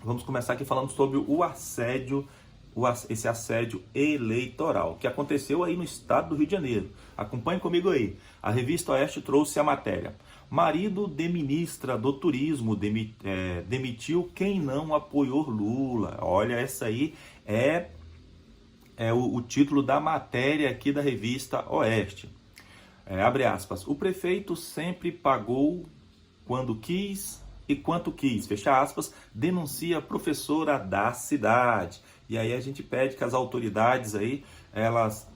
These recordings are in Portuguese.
Vamos começar aqui falando sobre o assédio, esse assédio eleitoral, que aconteceu aí no estado do Rio de Janeiro. Acompanhe comigo aí. A revista Oeste trouxe a matéria. Marido de ministra do Turismo demitiu quem não apoiou Lula. Olha, essa aí é o título da matéria aqui da revista Oeste. Abre aspas. O prefeito sempre pagou quando quis e quanto quis, fecha aspas, denuncia a professora da cidade. E aí a gente pede que as autoridades aí, elas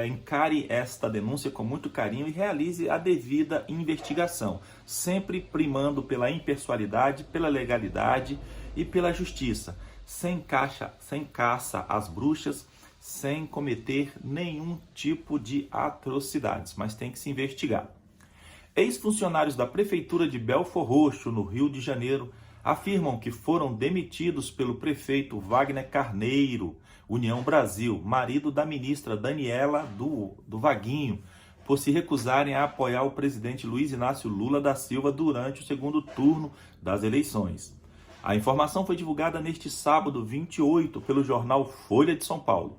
encare esta denúncia com muito carinho e realize a devida investigação, sempre primando pela impessoalidade, pela legalidade e pela justiça, sem caça às bruxas, sem cometer nenhum tipo de atrocidades, mas tem que se investigar. Ex-funcionários da Prefeitura de Belfor Roxo, no Rio de Janeiro, afirmam que foram demitidos pelo prefeito Wagner Carneiro, União Brasil, marido da ministra Daniela do Vaguinho, por se recusarem a apoiar o presidente Luiz Inácio Lula da Silva durante o segundo turno das eleições. A informação foi divulgada neste sábado 28 pelo jornal Folha de São Paulo.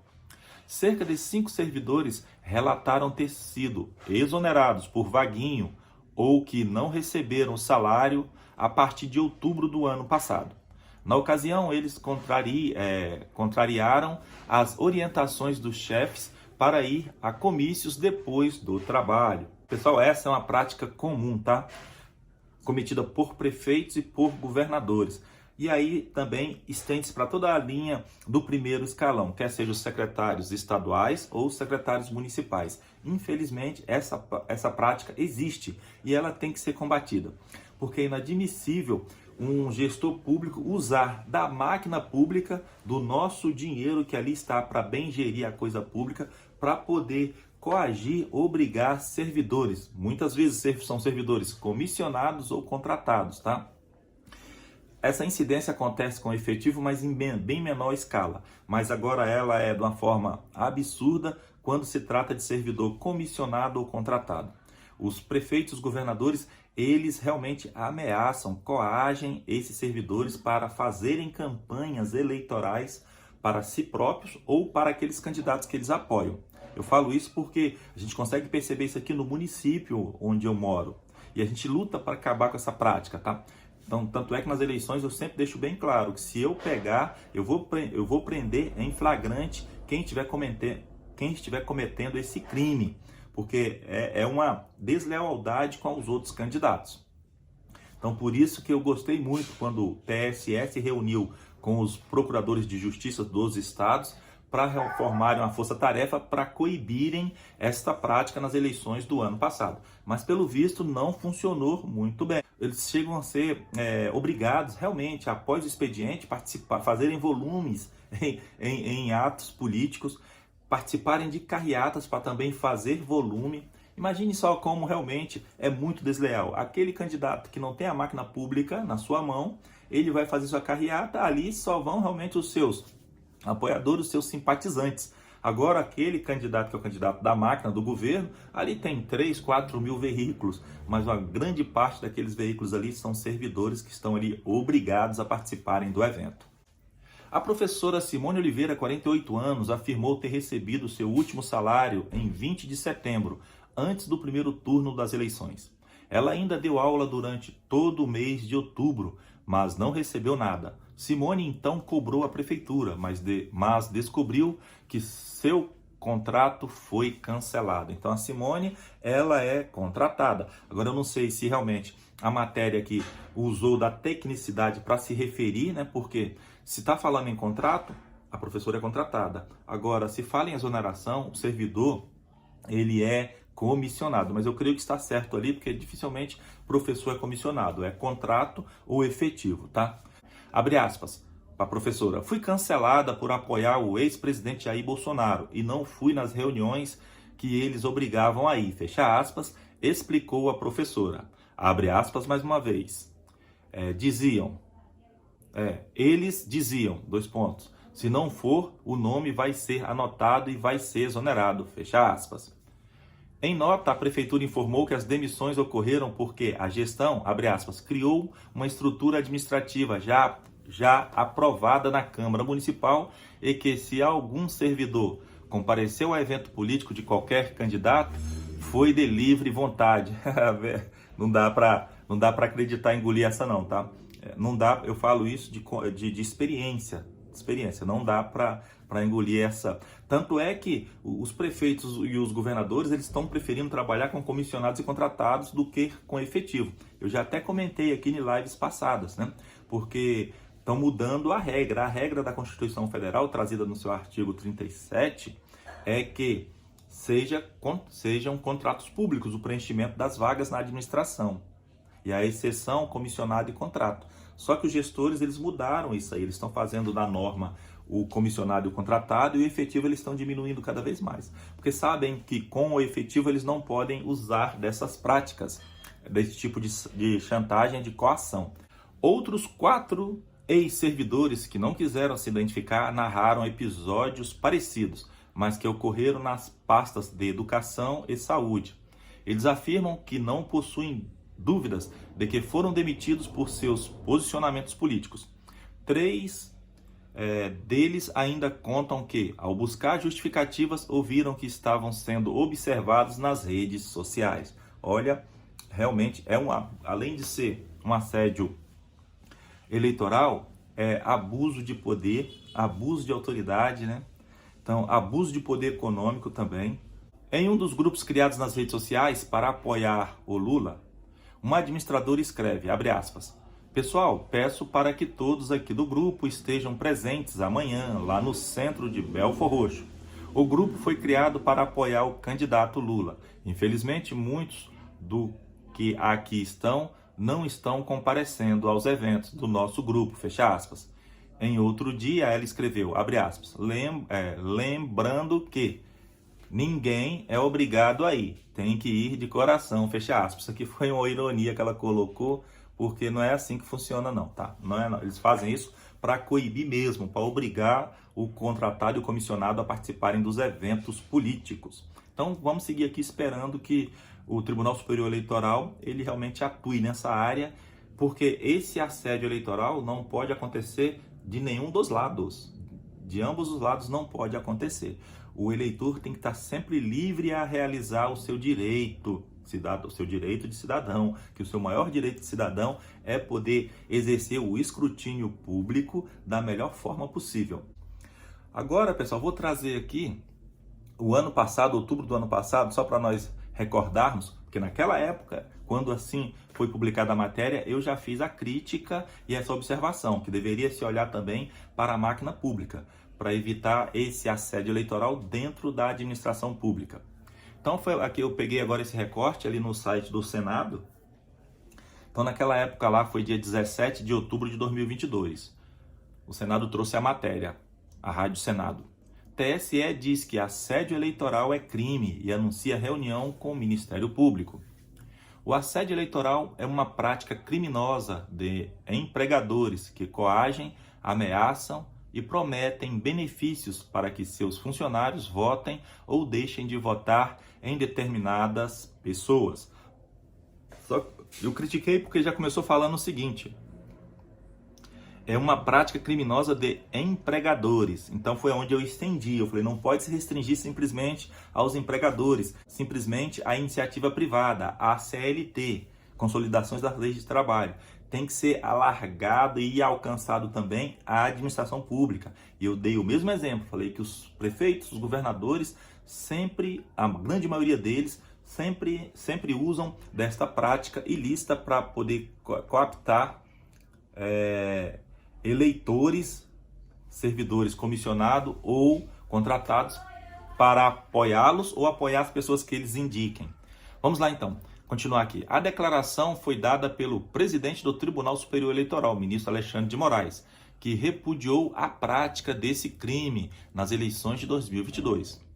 Cerca de 5 servidores relataram ter sido exonerados por Vaguinho ou que não receberam salário a partir de outubro do ano passado. Na ocasião, eles contrariaram as orientações dos chefes para ir a comícios depois do trabalho. Pessoal, essa é uma prática comum, tá? Cometida por prefeitos e por governadores. E aí também estende-se para toda a linha do primeiro escalão, quer sejam os secretários estaduais ou secretários municipais. Infelizmente, essa prática existe e ela tem que ser combatida, porque é inadmissível um gestor público usar da máquina pública, do nosso dinheiro que ali está para bem gerir a coisa pública, para poder coagir, obrigar servidores. Muitas vezes são servidores comissionados ou contratados, tá? Essa incidência acontece com efetivo, mas em bem menor escala. Mas agora ela é de uma forma absurda quando se trata de servidor comissionado ou contratado. Os prefeitos, os governadores, eles realmente ameaçam, coagem esses servidores para fazerem campanhas eleitorais para si próprios ou para aqueles candidatos que eles apoiam. Eu falo isso porque a gente consegue perceber isso aqui no município onde eu moro. E a gente luta para acabar com essa prática, tá? Então, tanto é que nas eleições eu sempre deixo bem claro que se eu pegar, eu vou prender em flagrante quem estiver cometendo esse crime, porque é uma deslealdade com os outros candidatos. Então, por isso que eu gostei muito quando o TSE se reuniu com os procuradores de justiça dos estados para formarem uma força-tarefa para coibirem esta prática nas eleições do ano passado. Mas, pelo visto, não funcionou muito bem. Eles chegam a ser obrigados, realmente, após o expediente, fazerem volumes em atos políticos, participarem de carreatas para também fazer volume. Imagine só como realmente é muito desleal. Aquele candidato que não tem a máquina pública na sua mão, ele vai fazer sua carreata, ali só vão realmente os seus apoiadores, os seus simpatizantes. Agora, aquele candidato que é o candidato da máquina, do governo, ali tem 3, 4 mil veículos, mas uma grande parte daqueles veículos ali são servidores que estão ali obrigados a participarem do evento. A professora Simone Oliveira, 48 anos, afirmou ter recebido seu último salário em 20 de setembro, antes do primeiro turno das eleições. Ela ainda deu aula durante todo o mês de outubro, mas não recebeu nada. Simone então cobrou a prefeitura, mas descobriu que seu contrato foi cancelado. Então a Simone, ela é contratada. Agora eu não sei se realmente a matéria aqui usou da tecnicidade para se referir, né? Porque se está falando em contrato, a professora é contratada. Agora, se fala em exoneração, o servidor, ele é comissionado, mas eu creio que está certo ali, porque dificilmente professor é comissionado, é contrato ou efetivo, tá? Abre aspas para a professora. Fui cancelada por apoiar o ex-presidente Jair Bolsonaro e não fui nas reuniões que eles obrigavam a ir, fecha aspas, explicou a professora. Abre aspas mais uma vez. Eles diziam, se não for, o nome vai ser anotado e vai ser exonerado, fecha aspas. Em nota, a Prefeitura informou que as demissões ocorreram porque a gestão, abre aspas, criou uma estrutura administrativa já aprovada na Câmara Municipal e que se algum servidor compareceu ao evento político de qualquer candidato, foi de livre vontade. Não dá para acreditar, engolir essa não, tá? Não dá, eu falo isso de experiência, não dá para engolir essa. Tanto é que os prefeitos e os governadores, eles estão preferindo trabalhar com comissionados e contratados do que com efetivo. Eu já até comentei aqui em lives passadas, né? Porque estão mudando a regra. A regra da Constituição Federal, trazida no seu artigo 37, é que sejam contratos públicos o preenchimento das vagas na administração. E a exceção, comissionado e contrato. Só que os gestores, eles mudaram isso aí. Eles estão fazendo da norma o comissionado e o contratado, e o efetivo eles estão diminuindo cada vez mais. Porque sabem que com o efetivo eles não podem usar dessas práticas, desse tipo de chantagem, de coação. Outros 4 ex-servidores que não quiseram se identificar narraram episódios parecidos, mas que ocorreram nas pastas de educação e saúde. Eles afirmam que não possuem dúvidas de que foram demitidos por seus posicionamentos políticos. 3 deles ainda contam que, ao buscar justificativas, ouviram que estavam sendo observados nas redes sociais. Olha, realmente além de ser um assédio eleitoral, é abuso de poder, abuso de autoridade, né? Então, abuso de poder econômico também. Em um dos grupos criados nas redes sociais para apoiar o Lula, uma administradora escreve, abre aspas, pessoal, peço para que todos aqui do grupo estejam presentes amanhã, lá no centro de Belford Roxo. O grupo foi criado para apoiar o candidato Lula. Infelizmente, muitos do que aqui estão não estão comparecendo aos eventos do nosso grupo, fecha aspas. Em outro dia, ela escreveu, abre aspas, lembrando que ninguém é obrigado a ir, tem que ir de coração, fecha aspas. Isso aqui foi uma ironia que ela colocou, porque não é assim que funciona não, tá? Não é, não. Eles fazem isso para coibir mesmo, para obrigar o contratado e o comissionado a participarem dos eventos políticos. Então vamos seguir aqui esperando que o Tribunal Superior Eleitoral ele realmente atue nessa área, porque esse assédio eleitoral não pode acontecer de nenhum dos lados. De ambos os lados não pode acontecer. O eleitor tem que estar sempre livre a realizar o seu direito, o seu direito de cidadão, que o seu maior direito de cidadão é poder exercer o escrutínio público da melhor forma possível. Agora, pessoal, vou trazer aqui o ano passado, outubro do ano passado, só para nós recordarmos, porque naquela época, quando assim foi publicada a matéria, eu já fiz a crítica e essa observação, que deveria se olhar também para a máquina pública, para evitar esse assédio eleitoral dentro da administração pública. Então, aqui eu peguei agora esse recorte ali no site do Senado. Então, naquela época lá, foi dia 17 de outubro de 2022. O Senado trouxe a matéria, a Rádio Senado. TSE diz que assédio eleitoral é crime e anuncia reunião com o Ministério Público. O assédio eleitoral é uma prática criminosa de empregadores que coagem, ameaçam e prometem benefícios para que seus funcionários votem ou deixem de votar em determinadas pessoas. Eu critiquei porque já começou falando o seguinte: é uma prática criminosa de empregadores. Então foi onde eu estendi. Eu falei, não pode se restringir simplesmente aos empregadores, simplesmente à iniciativa privada, à CLT, Consolidações das Leis de Trabalho. Tem que ser alargado e alcançado também à administração pública. E eu dei o mesmo exemplo. Falei que os prefeitos, os governadores, sempre, a grande maioria deles, sempre usam desta prática ilícita para poder cooptar eleitores, servidores comissionados ou contratados para apoiá-los ou apoiar as pessoas que eles indiquem. Vamos lá então, continuar aqui. A declaração foi dada pelo presidente do Tribunal Superior Eleitoral, ministro Alexandre de Moraes, que repudiou a prática desse crime nas eleições de 2022.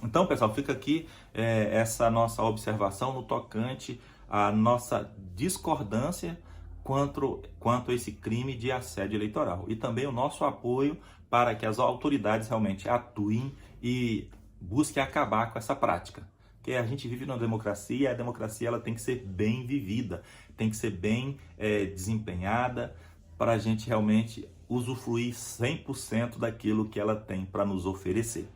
Então, pessoal, fica aqui essa nossa observação no tocante à nossa discordância quanto a esse crime de assédio eleitoral. E também o nosso apoio para que as autoridades realmente atuem e busquem acabar com essa prática. Porque a gente vive numa democracia e a democracia ela tem que ser bem vivida, tem que ser bem desempenhada para a gente realmente usufruir 100% daquilo que ela tem para nos oferecer.